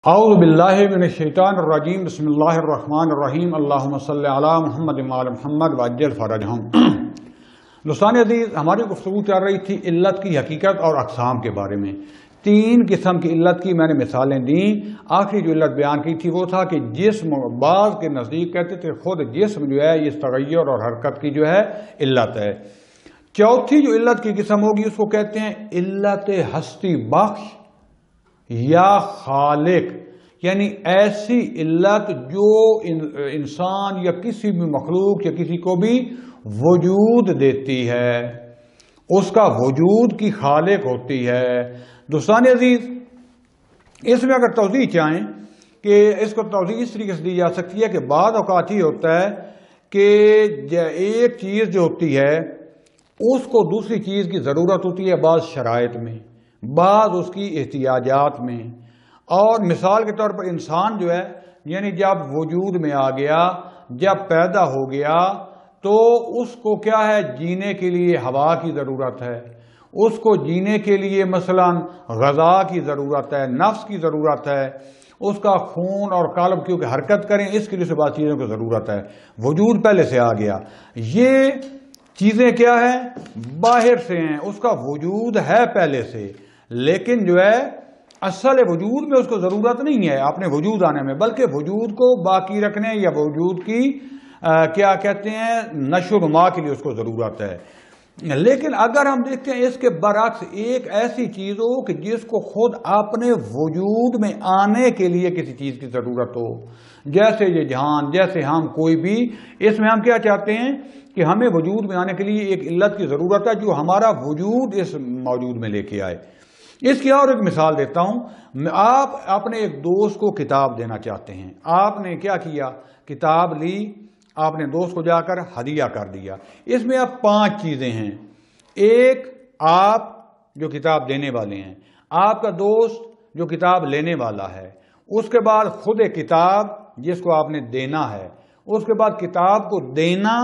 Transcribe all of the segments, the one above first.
اعوذ باللہ من الشیطان الرجیم بسم اللہ الرحمن الرحیم اللہم صلی علی محمد وعلی محمد وعجل فرجہم۔ دوستان عزیز، ہماری گفتگو چل رہی تھی علت کی حقیقت اور اقسام کے بارے میں۔ تین قسم کی علت کی میں نے مثالیں دیں۔ آخری جو علت بیان کی تھی وہ تھا کہ جسم، بعض کے نزدیک کہتے تھے خود جسم جو ہے یہ تغیر اور حرکت کی جو ہے علت ہے۔ چوتھی جو علت کی قسم ہوگی اس کو کہتے ہیں علت ہستی بخش یا خالق، یعنی ایسی علت جو انسان یا کسی بھی مخلوق یا کسی کو بھی وجود دیتی ہے، اس کا وجود کی خالق ہوتی ہے۔ دوستان عزیز، اس میں اگر توضیح چاہیں کہ اس کو توضیح اس طریقے سے دی جا سکتی ہے کہ بعض اوقات یہ ہوتا ہے کہ ایک چیز جو ہوتی ہے اس کو دوسری چیز کی ضرورت ہوتی ہے بعض شرائط میں، بعض اس کی احتیاجات میں۔ اور مثال کے طور پر انسان جو ہے یعنی جب وجود میں آ گیا، جب پیدا ہو گیا تو اس کو کیا ہے، جینے کے لیے ہوا کی ضرورت ہے، اس کو جینے کے لیے مثلا غذا کی ضرورت ہے، نفس کی ضرورت ہے، اس کا خون اور قلب کیونکہ حرکت کریں اس کے لیے سے بعض چیزوں کی ضرورت ہے۔ وجود پہلے سے آ گیا، یہ چیزیں کیا ہیں، باہر سے ہیں، اس کا وجود ہے پہلے سے، لیکن جو ہے اصل وجود میں اس کو ضرورت نہیں ہے اپنے وجود آنے میں، بلکہ وجود کو باقی رکھنے یا وجود کی کیا کہتے ہیں نشو و نما کے لیے اس کو ضرورت ہے۔ لیکن اگر ہم دیکھتے ہیں اس کے برعکس ایک ایسی چیز ہو کہ جس کو خود اپنے وجود میں آنے کے لیے کسی چیز کی ضرورت ہو، جیسے یہ جہان، جیسے ہم کوئی بھی، اس میں ہم کیا چاہتے ہیں کہ ہمیں وجود میں آنے کے لیے ایک علت کی ضرورت ہے جو ہمارا وجود اس موجود میں لے کے آئے۔ اس کی اور ایک مثال دیتا ہوں۔ آپ اپنے ایک دوست کو کتاب دینا چاہتے ہیں، آپ نے کیا کیا، کتاب لی، آپ نے دوست کو جا کر ہدیہ کر دیا۔ اس میں اب 5 چیزیں ہیں۔ ایک، آپ جو کتاب دینے والے ہیں، آپ کا دوست جو کتاب لینے والا ہے، اس کے بعد خود کتاب جس کو آپ نے دینا ہے، اس کے بعد کتاب کو دینا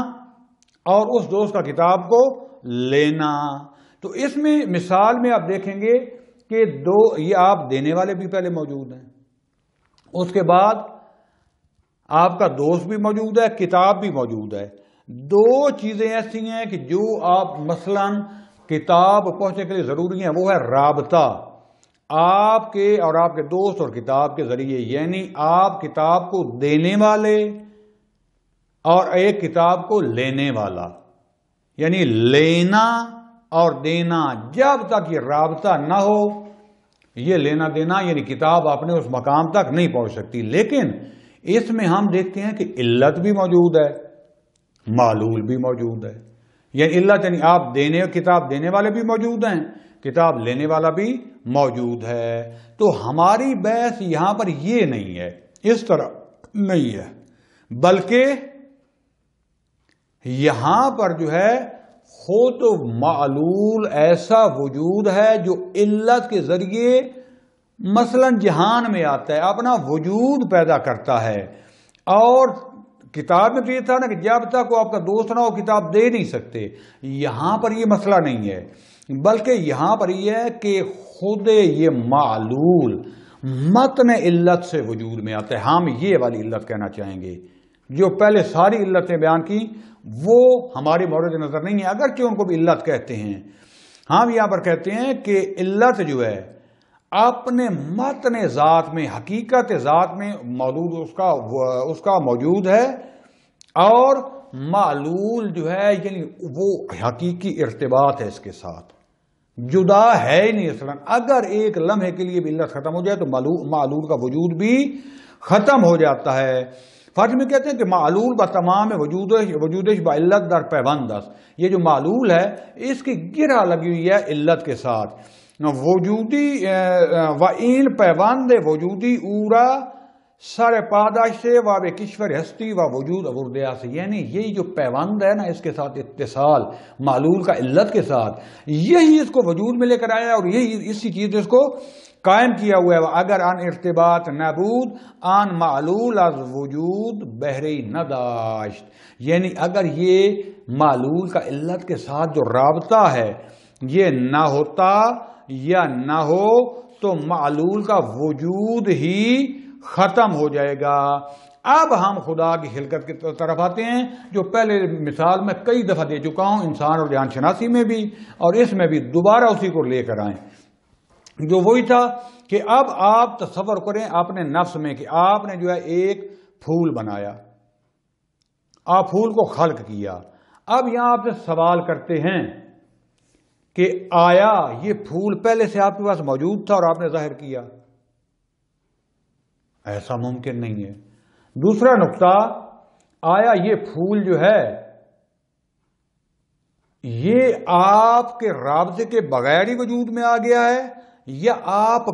اور اس دوست کا کتاب کو لینا۔ تو اس میں مثال میں آپ دیکھیں گے کہ یہ آپ دینے والے بھی پہلے موجود ہیں، اس کے بعد آپ کا دوست بھی موجود ہے، کتاب بھی موجود ہے۔ 2 چیزیں ایسی ہیں کہ جو آپ مثلا کتاب پہنچنے کے لیے ضروری ہیں، وہ ہے رابطہ آپ کے اور آپ کے دوست اور کتاب کے ذریعے، یعنی آپ کتاب کو دینے والے اور ایک کتاب کو لینے والا، یعنی لینا اور دینا۔ جب تک یہ رابطہ نہ ہو، یہ لینا دینا یعنی کتاب اپنے اس مقام تک نہیں پہنچ سکتی۔ لیکن اس میں ہم دیکھتے ہیں کہ علت بھی موجود ہے، معلول بھی موجود ہے۔ یعنی علت یعنی آپ کتاب دینے والے بھی موجود ہیں، کتاب لینے والا بھی موجود ہے۔ تو ہماری بحث یہاں پر یہ نہیں ہے، اس طرح نہیں ہے، بلکہ یہاں پر جو ہے خود معلول ایسا وجود ہے جو علت کے ذریعے مثلا جہان میں آتا ہے، اپنا وجود پیدا کرتا ہے۔ اور کتاب میں تو یہ تھا نا کہ جب تک وہ آپ کا دوست نہ ہو کتاب دے نہیں سکتے۔ یہاں پر یہ مسئلہ نہیں ہے، بلکہ یہاں پر یہ ہے کہ خود یہ معلول متن علت سے وجود میں آتا ہے۔ ہم یہ والی علت کہنا چاہیں گے، جو پہلے ساری علتیں بیان کی وہ ہماری مورد نظر نہیں ہے، اگرچہ ان کو بھی علت کہتے ہیں۔ ہم یہاں پر کہتے ہیں کہ علت جو ہے اپنے متن ذات میں، حقیقت ذات میں موجود اس کا موجود ہے، اور معلول جو ہے یعنی وہ حقیقی ارتباط ہے اس کے ساتھ، جدا ہے ہی نہیں اصلا۔ اگر ایک لمحے کے لیے بھی علت ختم ہو جائے تو معلول کا وجود بھی ختم ہو جاتا ہے۔ فرض میں کہتے ہیں کہ معلول با تمام وجودش با علت در پیوند است۔ یہ جو معلول ہے اس کی گرہ لگی ہوئی ہے علت کے ساتھ۔ وجودی و این پیوند وجودی اورا سر پاداش سے و بے کشور ہستی و وجود اوردیا سے، یعنی یہی جو پیوند ہے نا، اس کے ساتھ اتصال معلول کا علت کے ساتھ، یہی اس کو وجود میں لے کر آیا اور یہی اسی چیز اس کو قائم کیا ہوا ہے۔ اگر ان ارتباط نبود ان معلول از وجود بہری نداشت، یعنی اگر یہ معلول کا علت کے ساتھ جو رابطہ ہے یہ نہ ہوتا یا نہ ہو تو معلول کا وجود ہی ختم ہو جائے گا۔ اب ہم خدا کی خلقت کی طرف آتے ہیں، جو پہلے مثال میں کئی دفعہ دے چکا ہوں، انسان اور جان شناسی میں بھی، اور اس میں بھی دوبارہ اسی کو لے کر آئیں، جو وہی تھا کہ اب آپ تصور کریں اپنے نفس میں کہ آپ نے جو ہے ایک پھول بنایا، آپ پھول کو خلق کیا۔ اب یہاں آپ سے سوال کرتے ہیں کہ آیا یہ پھول پہلے سے آپ کے پاس موجود تھا اور آپ نے ظاہر کیا؟ ایسا ممکن نہیں ہے۔ دوسرا نقطہ، آیا یہ پھول جو ہے یہ آپ کے رابطے کے بغیر ہی وجود میں آ گیا ہے یا آپ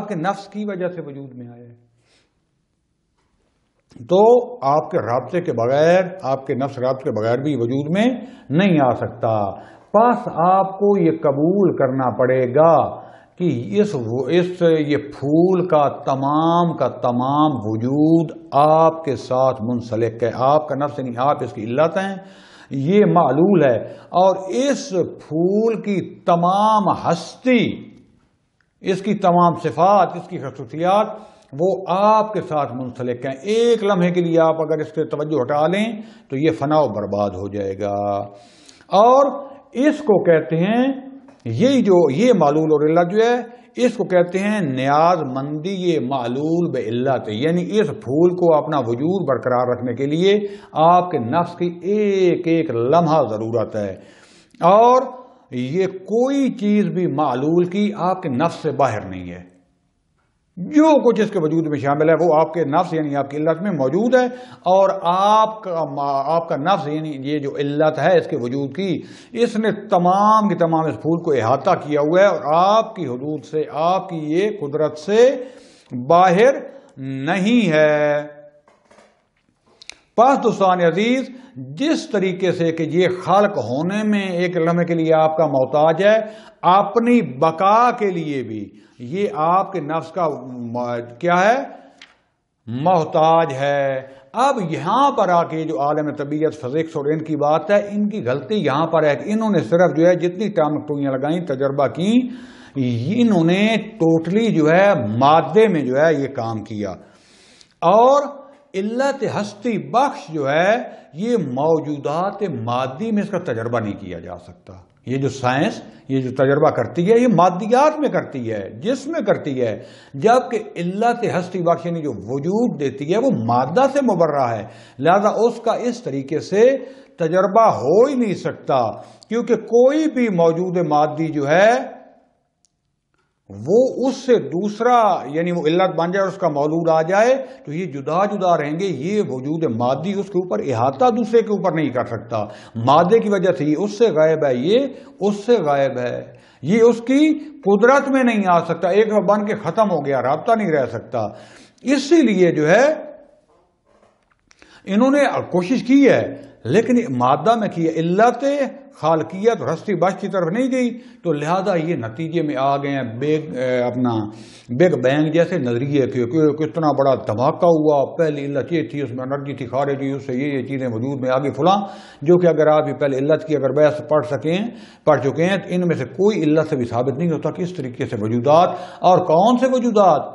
کے نفس کی وجہ سے وجود میں آیا ہے؟ تو آپ کے رابطے کے بغیر، آپ کے نفس رابطے کے بغیر بھی وجود میں نہیں آ سکتا۔ بس آپ کو یہ قبول کرنا پڑے گا کہ یہ پھول کا تمام وجود آپ کے ساتھ منسلک ہے، آپ کا نفس نہیں، آپ اس کی علت ہیں، یہ معلول ہے، اور اس پھول کی تمام ہستی، اس کی تمام صفات، اس کی خصوصیات وہ آپ کے ساتھ منسلک ہیں۔ ایک لمحے کے لیے آپ اگر اس سے توجہ ہٹا لیں تو یہ فنا و برباد ہو جائے گا۔ اور اس کو کہتے ہیں، یہ معلول اور علت جو ہے، اس کو کہتے ہیں نیاز مندی یہ معلول بے علت، یعنی اس پھول کو اپنا وجود برقرار رکھنے کے لیے آپ کے نفس کی ایک ایک لمحہ ضرورت ہے، اور یہ کوئی چیز بھی معلول کی آپ کے نفس سے باہر نہیں ہے۔ جو کچھ اس کے وجود میں شامل ہے وہ آپ کے نفس یعنی آپ کی علت میں موجود ہے، اور آپ کا نفس یعنی یہ جو علت ہے اس کے وجود کی، اس نے تمام کی تمام اس پھول کو احاطہ کیا ہوا ہے، اور آپ کی حدود سے، آپ کی یہ قدرت سے باہر نہیں ہے۔ پس دوستان عزیز، جس طریقے سے کہ یہ خلق ہونے میں ایک لمحے کے لیے آپ کا محتاج ہے، اپنی بقا کے لیے بھی یہ آپ کے نفس کا کیا ہے؟ محتاج ہے۔ اب یہاں پر آ کے جو عالم طبیعت، فزکس اور ان کی بات ہے، ان کی غلطی یہاں پر ہے کہ انہوں نے صرف جو ہے جتنی ٹانگیاں لگائیں، تجربہ کی، انہوں نے ٹوٹلی جو ہے مادے میں جو ہے یہ کام کیا، اور علت ہستی بخش جو ہے یہ موجودات مادی میں اس کا تجربہ نہیں کیا جا سکتا۔ یہ جو سائنس یہ جو تجربہ کرتی ہے یہ مادیات میں کرتی ہے، جسم میں کرتی ہے، جبکہ علت ہستی بخش یعنی جو وجود دیتی ہے وہ مادہ سے مبرہ ہے، لہذا اس کا اس طریقے سے تجربہ ہو ہی نہیں سکتا، کیونکہ کوئی بھی موجود مادی جو ہے وہ اس سے دوسرا یعنی وہ علت بن جائے اور اس کا مولود آ جائے تو یہ جدا جدا رہیں گے۔ یہ وجود مادی اس کے اوپر احاطہ دوسرے کے اوپر نہیں کر سکتا، مادے کی وجہ سے یہ اس سے غائب ہے، یہ اس سے غائب ہے، یہ اس کی قدرت میں نہیں آ سکتا، ایک بن کے ختم ہو گیا، رابطہ نہیں رہ سکتا۔ اسی لیے جو ہے انہوں نے کوشش کی ہے لیکن مادہ میں کی ہے، علت خالقیت اور ہستی بخش کی طرف نہیں گئی، تو لہذا یہ نتیجے میں آ گئے ہیں بگ بینگ جیسے نظریے کے، کتنا بڑا دھماکہ ہوا، پہلی علت یہ تھی، اس میں انرجی تھی خارج ہوئی، اس سے یہ چیزیں وجود میں آگے فلاں، جو کہ اگر آپ پہلے علت کی اگر بحث پڑھ چکے ہیں تو ان میں سے کوئی علت سے بھی ثابت نہیں ہوتا کس طریقے سے وجودات، اور کون سے وجودات؟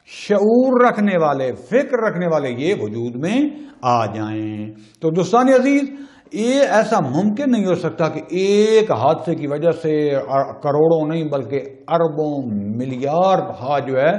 شعور رکھنے والے، فکر رکھنے والے یہ وجود میں آ جائیں۔ تو دوستان عزیز، یہ ایسا ممکن نہیں ہو سکتا کہ ایک حادثے کی وجہ سے کروڑوں نہیں بلکہ اربوں ملیارڈ جو ہے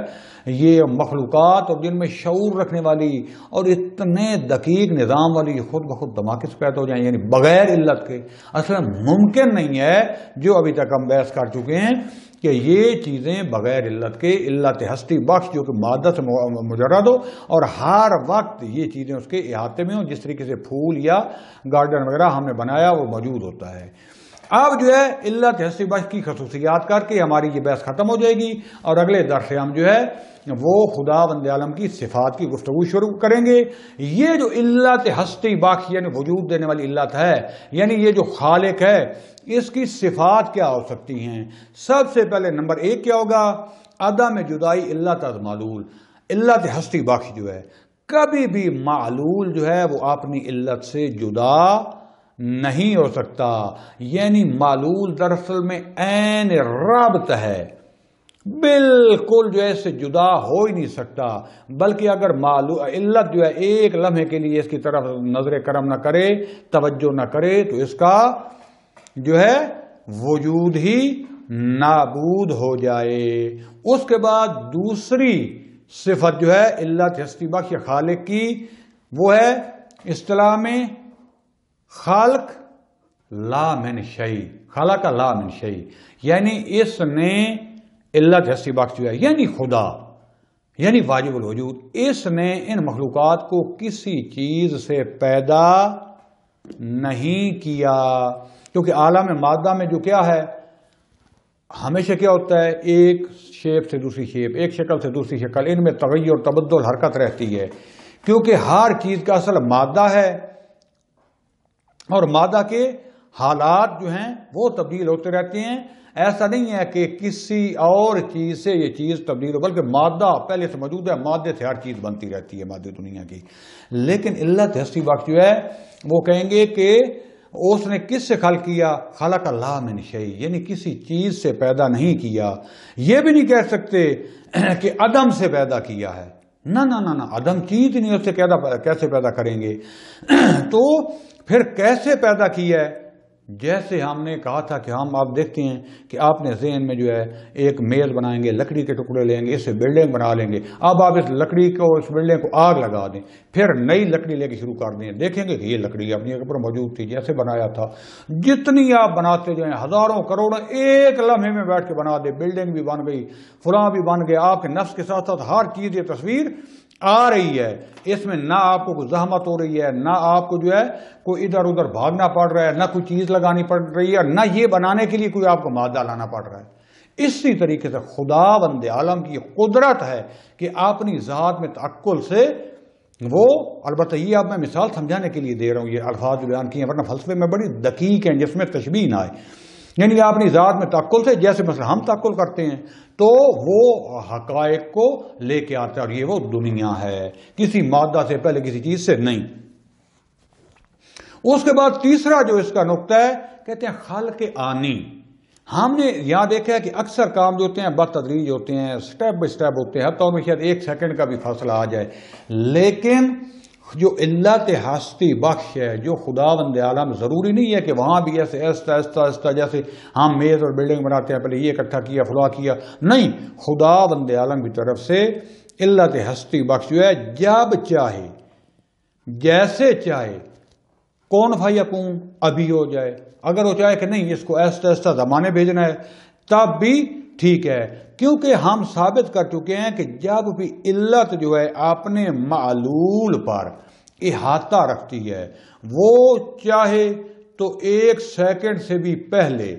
یہ مخلوقات اور جن میں شعور رکھنے والی اور اتنے دقیق نظام والی خود بخود دھماکے سے پیدا ہو جائیں، یعنی بغیر علت کے اصلا ممکن نہیں ہے، جو ابھی تک ہم بحث کر چکے ہیں کہ یہ چیزیں بغیر علت کے، علت ہستی بخش جو کہ مادہ سے مجرد ہو اور ہر وقت یہ چیزیں اس کے احاطے میں ہوں، جس طریقے سے پھول یا گارڈن وغیرہ ہم نے بنایا وہ موجود ہوتا ہے۔ اب جو ہے علت ہستی بخش کی خصوصیات کر کے ہماری یہ بحث ختم ہو جائے گی، اور اگلے درس ہم جو ہے وہ خدا بند عالم کی صفات کی گفتگو شروع کریں گے۔ یہ جو علت ہستی بخش یعنی وجود دینے والی علت ہے، یعنی یہ جو خالق ہے، اس کی صفات کیا ہو سکتی ہیں؟ سب سے پہلے نمبر 1 کیا ہوگا؟ عدم جدائی علت از معلول۔ علت ہستی بخش جو ہے کبھی بھی معلول جو ہے وہ اپنی علت سے جدا نہیں ہو سکتا، یعنی معلول دراصل میں عین رابط ہے، بالکل جو ہے اس سے جدا ہو ہی نہیں سکتا، بلکہ اگر علت جو ہے ایک لمحے کے لیے اس کی طرف نظر کرم نہ کرے، توجہ نہ کرے، تو اس کا جو ہے وجود ہی نابود ہو جائے۔ اس کے بعد دوسری صفت جو ہے علت ہستی بخش خالق کی، وہ ہے اصطلاح میں خالق لا من شیء، خالق لا من شیء، یعنی اس نے علت ہستی بخش جو ہے یعنی خدا، یعنی واجب الوجود، اس نے ان مخلوقات کو کسی چیز سے پیدا نہیں کیا، کیونکہ عالم مادہ میں جو کیا ہے ہمیشہ کیا ہوتا ہے، ایک شیپ سے دوسری شیپ، ایک شکل سے دوسری شکل، ان میں تغیر تبدل حرکت رہتی ہے، کیونکہ ہر چیز کا اصل مادہ ہے اور مادہ کے حالات جو ہیں وہ تبدیل ہوتے رہتے ہیں۔ ایسا نہیں ہے کہ کسی اور چیز سے یہ چیز تبدیل ہو، بلکہ مادہ پہلے سے موجود ہے، مادے سے ہر چیز بنتی رہتی ہے مادی دنیا کی۔ لیکن علت ہستی بخش جو ہے وہ کہیں گے کہ اس نے کس سے خلق کیا، خلق لا من شیء، یعنی کسی چیز سے پیدا نہیں کیا۔ یہ بھی نہیں کہہ سکتے کہ عدم سے پیدا کیا ہے، نہ نہ نہ، عدم چیز نہیں، اس سے کیسے پیدا کریں گے؟ تو پھر کیسے پیدا کیا ہے؟ جیسے ہم نے کہا تھا کہ آپ دیکھتے ہیں کہ آپ نے ذہن میں جو ہے ایک میز بنائیں گے، لکڑی کے ٹکڑے لیں گے، اس سے بلڈنگ بنا لیں گے، اب آپ اس لکڑی کو، اس بلڈنگ کو آگ لگا دیں، پھر نئی لکڑی لے کے شروع کر دیں، دیکھیں گے کہ یہ لکڑی اپنی جگہ پر موجود تھی جیسے بنایا تھا۔ جتنی آپ بناتے جائیں، ہزاروں کروڑوں ایک لمحے میں بیٹھ کے بنا دیں، بلڈنگ بھی بن گئی، فلاں بھی بن گیا، آپ کے نفس کے ساتھ ساتھ ہر چیز یہ تصویر آ رہی ہے، اس میں نہ آپ کو کوئی زحمت ہو رہی ہے، نہ آپ کو جو ہے کوئی ادھر ادھر بھاگنا پڑ رہا ہے، نہ کوئی چیز لگانی پڑ رہی ہے، نہ یہ بنانے کے لیے کوئی آپ کو مادہ لانا پڑ رہا ہے۔ اسی طریقے سے خدا بند عالم کی قدرت ہے کہ اپنی ذات میں تعقل سے وہ، البتہ یہ اب میں مثال سمجھانے کے لیے دے رہا ہوں، یہ الفاظ بیان کیے ہیں، ورنہ فلسفے میں بڑی دقیق ہیں جس میں تشبیہ نہ آئے، یعنی اپنی ذات میں تعقل سے، جیسے مثلا ہم تعقل کرتے ہیں تو وہ حقائق کو لے کے آتا ہے، اور یہ وہ دنیا ہے، کسی مادہ سے پہلے کسی چیز سے نہیں۔ اس کے بعد تیسرا جو اس کا نقطہ ہے، کہتے ہیں خلق آنی۔ ہم نے یہاں دیکھا ہے کہ اکثر کام جو ہوتے ہیں بتدریج ہوتے ہیں، سٹیپ بائی سٹیپ ہوتے ہیں، حتیٰ ان میں شاید ایک سیکنڈ کا بھی فاصلہ آ جائے، لیکن جو علت ہستی بخش ہے، جو خدا بند عالم، ضروری نہیں ہے کہ وہاں بھی ایسے ایستا جیسے ہم میز اور بلڈنگ بناتے ہیں، پہلے یہ اکٹھا کیا فلاں کیا، نہیں، خدا بند عالم کی طرف سے علت ہستی بخش جو ہے جب چاہے جیسے چاہے کون فیکون ابھی ہو جائے، اگر وہ چاہے کہ نہیں اس کو ایستا زمانے بھیجنا ہے تب بھی ٹھیک ہے، کیونکہ ہم ثابت کر چکے ہیں کہ جب بھی علت جو ہے اپنے معلول پر احاطہ رکھتی ہے، وہ چاہے تو ایک سیکنڈ سے بھی پہلے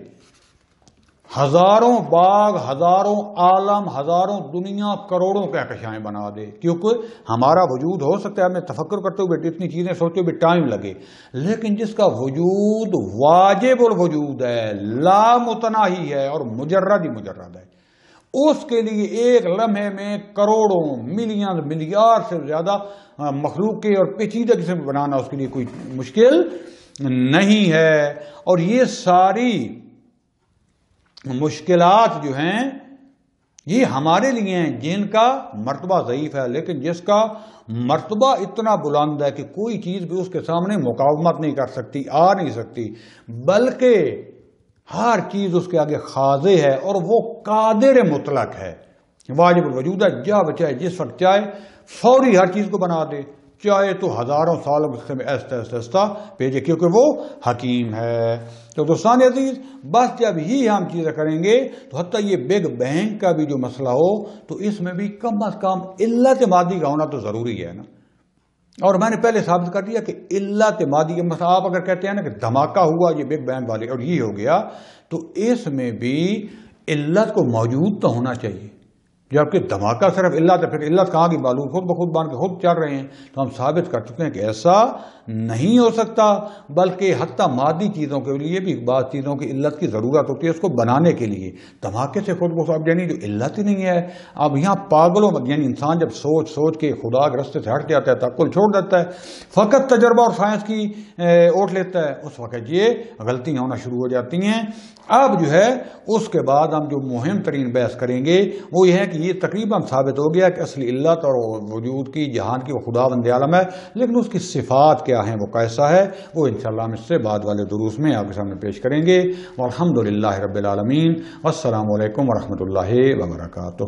ہزاروں باغ، ہزاروں عالم، ہزاروں دنیا، کروڑوں کہکشائیں بنا دے، کیونکہ ہمارا وجود ہو سکتا ہے ہمیں تفکر کرتے ہوئے اتنی چیزیں سوچتے ہوئے ٹائم لگے، لیکن جس کا وجود واجب الوجود ہے، لا متناہی ہے اور مجرد ہی مجرد ہے، اس کے لیے ایک لمحے میں کروڑوں، ملین، ملیار سے زیادہ مخلوق کے اور پیچیدہ قسم بنانا اس کے لیے کوئی مشکل نہیں ہے۔ اور یہ ساری مشکلات جو ہیں یہ ہمارے لیے ہیں جن کا مرتبہ ضعیف ہے، لیکن جس کا مرتبہ اتنا بلند ہے کہ کوئی چیز بھی اس کے سامنے مقاومت نہیں کر سکتی، آ نہیں سکتی، بلکہ ہر چیز اس کے آگے خاضع ہے، اور وہ قادر مطلق ہے، واجب الوجود ہے، جب چاہے جس وقت چاہے فوری ہر چیز کو بنا دے، چاہے تو ہزاروں سالوں میں ایستا بھیجے، کیونکہ وہ حکیم ہے۔ تو دوستان عزیز، بس جب ہی ہم چیزیں کریں گے تو حتیٰ یہ بگ بینگ کا بھی جو مسئلہ ہو تو اس میں بھی کم از کم علت مادی کا ہونا تو ضروری ہے نا، اور میں نے پہلے ثابت کر دیا کہ علت مادی، مثلا آپ اگر کہتے ہیں نا کہ دھماکہ ہوا یہ بگ بینگ والے اور یہ ہو گیا، تو اس میں بھی علت کو موجود تو ہونا چاہیے، جبکہ دھماکہ صرف علت ہے، پھر علت کہاں کی معلوم، خود بخود بان کے خود چل رہے ہیں۔ تو ہم ثابت کر چکے ہیں کہ ایسا نہیں ہو سکتا، بلکہ حتیٰ مادی چیزوں کے لیے بھی بعض چیزوں کی علت کی ضرورت ہوتی ہے اس کو بنانے کے لیے۔ دھماکے سے خود بخود اب یعنی جو علت ہی نہیں ہے، اب یہاں پاگلوں یعنی انسان جب سوچ سوچ کے خدا کے رستے سے ہٹ جاتا ہے، تعقل چھوڑ دیتا ہے، فقط تجربہ اور سائنس کی اوٹ لیتا ہے، اس وقت یہ غلطیاں ہونا شروع ہو جاتی ہیں۔ اب جو ہے اس کے بعد ہم جو مہم ترین بحث کریں گے وہ یہ ہے کہ یہ تقریباً ثابت ہو گیا کہ اصلی علت اور وجود کی جہان کی وہ خدا بند عالم ہے، لیکن اس کی صفات کیا ہیں، وہ کیسا ہے، وہ انشاءاللہ ہم اس سے بعد والے دروس میں آپ کے سامنے پیش کریں گے۔ والحمدللہ رب العالمین، والسلام علیکم ورحمۃ اللہ وبرکاتہ۔